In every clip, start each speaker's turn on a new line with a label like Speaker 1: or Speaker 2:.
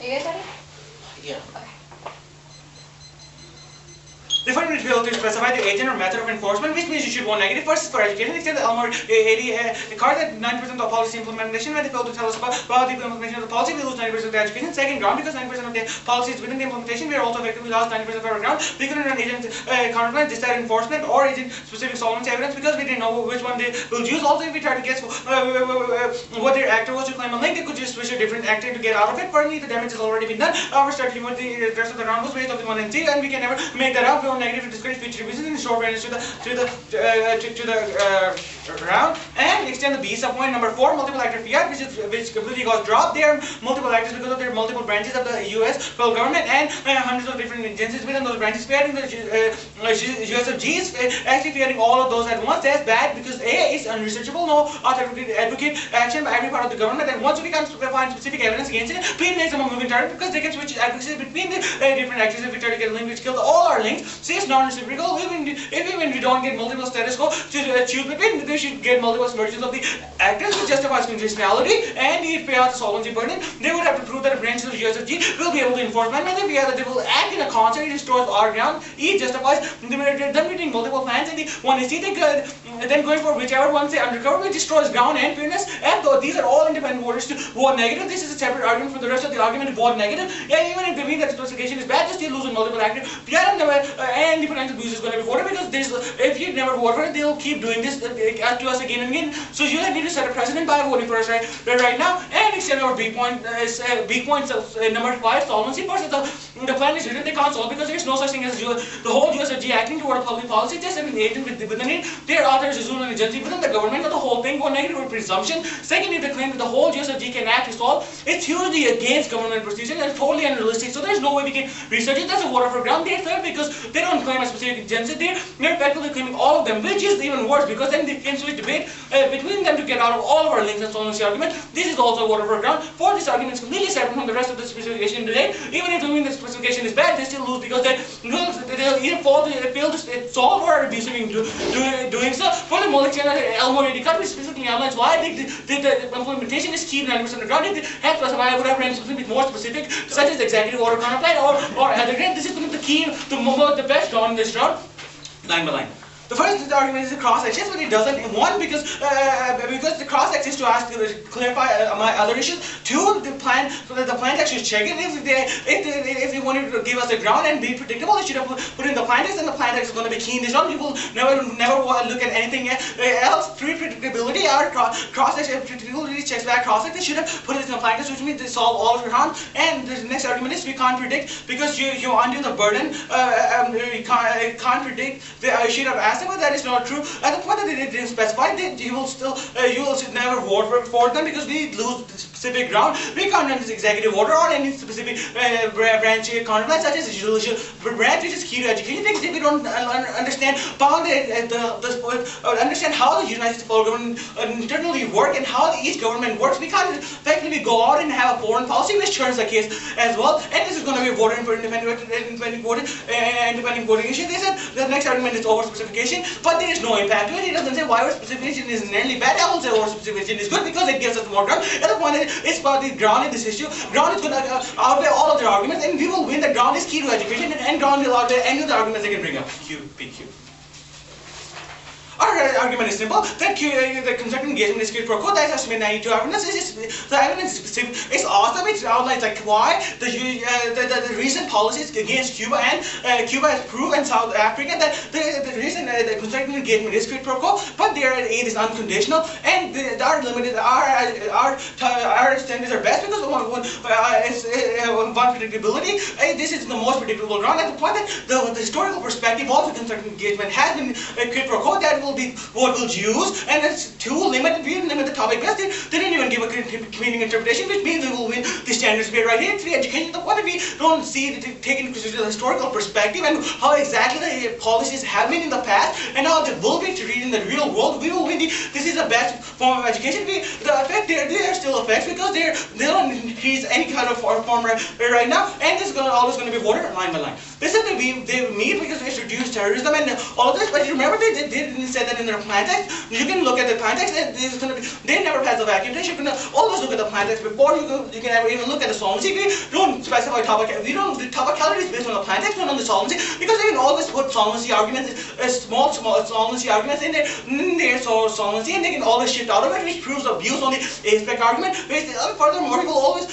Speaker 1: You guys ready?
Speaker 2: Yeah.
Speaker 1: Okay.
Speaker 3: The first will be able to specify the agent or method of enforcement, which means you should vote negative. First is for education. Extend the Elmore 80 card that 90% of policy implementation. When they fail to tell us about the implementation of the policy, we lose 90% of the education. Second, ground, because 90% of the policy is within the implementation, we are also effectively lost 90% of our ground. We couldn't run agent counterplans, decide enforcement, or agent specific solvency evidence because we didn't know which one they will use. Also, if we try to guess what their actor was to claim a link, they could just switch a different actor to get out of it. For me, the damage has already been done. Our strategy with the rest of the round was based on the 1 and 2, and we can never make that up. Negative to discourage future revisions and short fairness to the round, and extend the B subpoint number 4, multiple actor fiat, which completely got dropped. There are multiple actors because of their multiple branches of the U.S. federal government and hundreds of different agencies within those branches. Fiating the USFG is actually fiating all of those at once. That's bad because A is unresearchable, no authoritative advocate action by every part of the government, and once we can find specific evidence against it, we makes them a moving target because they can switch advocacy between the different actors. If we try to get a link which kills all our links, see it's non-reciprocal. Even if we don't get multiple status quo to choose between, we should get multiple versions of the actors, which justifies conditionality and the payout the solvency burden. They would have to prove that a branch of the USFG will be able to enforce my method. We have that they will act in a concert. It restores our ground. E justifies them between multiple plans, and the one is C, then going for whichever one say undercover, which destroys ground and fairness. F, though these are all independent voters to vote negative. This is a separate argument from the rest of the argument to vote negative. Yeah, even if they mean that specification is bad, they still lose with multiple actors. And the potential abuse is going to be voted because if you never vote for it, they'll keep doing this to us again and again. So you need to set a precedent by voting for us right now and extend our B point. B points number 5, solvency. First, the plan is written, they can't solve because there's no such thing as the whole USFG acting toward a public policy. Just an agent within it. Their authors is an agency within the government of the whole thing. Go negative with presumption. Second, if they claim that the whole USFG can act to solve, it's hugely against government procedure and it's totally unrealistic. So there's no way we can research it. That's a water for ground. They're third because they don't claim a specific agency. They're effectively claiming all of them, which is even worse because then they can switch debate between them to get out of all of our links and solvency argument. This is also water for ground. For this argument is completely separate from the rest of the specification today. Even if they mean the specification is bad, they still lose because they'll either fail to solve or abuse in doing so. For the molecular Elmore 80 cut, we specifically analyze why the implementation is key to 90% of the ground. If they had specified, I would have ran something more specific, such as executive order counterplan or other grant. This is the key to the best round in this round, line by line. The first argument is the cross-access, but it doesn't. One, because the cross-access to ask clarify my other issues. Two, the plan text should check it. If they wanted to give us the ground and be predictable, they should have put in the plan text, and the plan text is going to be key in this round. You will never look at anything else. Three, predictability. Our cross-access predictability checks back cross-access. They should have put it in the plan text, which means they solve all of your harms. And the next argument is we can't predict because you undo the burden. You can't predict. I should have asked. But that is not true. At the point that they didn't specify, you will never vote for them because we lose specific ground. We can't run this executive order or any specific branch counterplan such as judicial branch, which is key to education. If we don't understand understand how the United States government internally work and how each government works, we can't effectively go out and have a foreign policy, which turns the case as well. And this is going to be voted for independent voting issue. They said the next argument is over specification. But there is no impact to it. It doesn't say why our specification is inherently bad. I will say our specification is good because it gives us more ground. And the point is, it's about the ground in this issue. Ground is going to outweigh all of their arguments, and we will win. The ground is key to education, and ground will outweigh any of the arguments they can bring up. Q, P, Q. Our argument is simple. That the constructive engagement is quid pro quo. That has to be 92 evidence. The evidence is awesome. It outlines like why the recent policies against Cuba and Cuba has proved and South Africa that the reason the constructive engagement is quid pro quo, but their aid is unconditional and our limited our standards are best because one predictability. This is the most predictable ground. At the point that the historical perspective of the constructive engagement has been quid pro quo, that will be what we'll use, and it's too limited. We limit the topic best. They didn't even give a meaning interpretation, which means we will win the standards debate right here. 3, education. The point that we don't see take into consideration the historical perspective and how exactly the policies have been in the past and how they will be treated in the real world. We will win. This is the best form of education, the effect there are still effects because they don't increase any kind of form right now, and it's always going to be water line by line. They said they meet because it's reduced terrorism and all of this, but you remember they didn't say that in their plan text. You can look at the plan text, and this is going to be, they never pass the vacuum test. You can always look at the plan text before you can ever even look at the solvency. We don't specify topicality. The topicality is based on the plan text, not on the solvency, because they can always put solvency arguments, small solvency arguments in their solvency, and they can always shift out of it, which proves abuse on the aspect argument. Furthermore, you will always,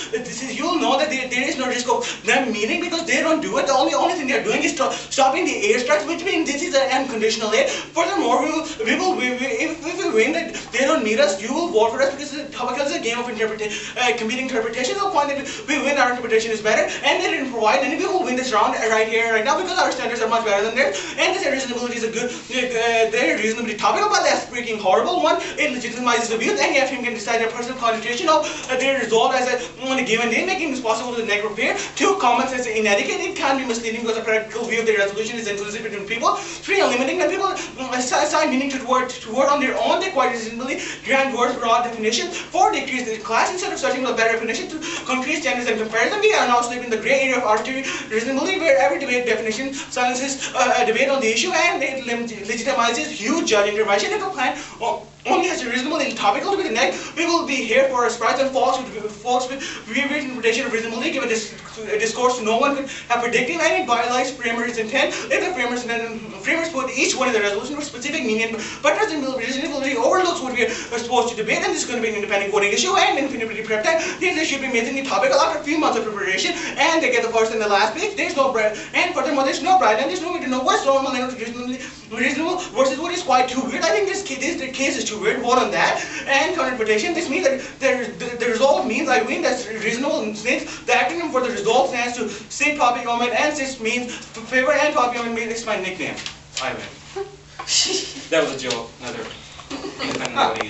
Speaker 3: you'll know that there is no risk of them meeting because they don't do it. The only thing they're doing is stopping the airstrikes, which means this is an unconditional aid. Furthermore, if we win that they don't meet us, you will vote for us because topicality is a game of competing interpretations. The point that we win, our interpretation is better, and they didn't provide, and we will win this round right here, right now, because our standards are much better than theirs, and this reasonability is a good, their reasonability topical, but that's freaking horrible one. It legitimizes abuse, and yet him can decide their personal concentration of their resolve as on a given day, making this possible to negative repair. 2, common sense is inadequate. It can be misleading because the practical view of the resolution is inclusive between people. 3, limiting when people assign meaning to word on their own, they quite reasonably grant words broad definition. 4, decrease the class instead of searching for a better definition to concrete standards and comparison. We are now sleeping in the grey area of arbitrary reasonably, where every debate definition silences a debate on the issue, and it legitimizes huge judge intervention. If a plan only has a reasonable and topical to be the neck, we will be here for a surprise and folks with reviewed interpretation of reasonably given this discourse no one could have predicted, and it violates framers' intent. If the framers put each one in the resolution with specific meaning, but reasonability overlooks what we are supposed to debate, and this is going to be an independent voting issue and infinity prep time. They should be making it topical after a few months of preparation, and they get the first and the last page. There's no bread, and furthermore, there's no bread, and there's no way to know what's normal and reasonable versus what is quite too weird. I think this case is too weird. Vote on that. And counterpretation. This means that the result means I win. That's reasonable. And the acronym for the result stands to say topic element, and this means favor, and topic element means it's my nickname. I win. That was a joke. Another independent voting.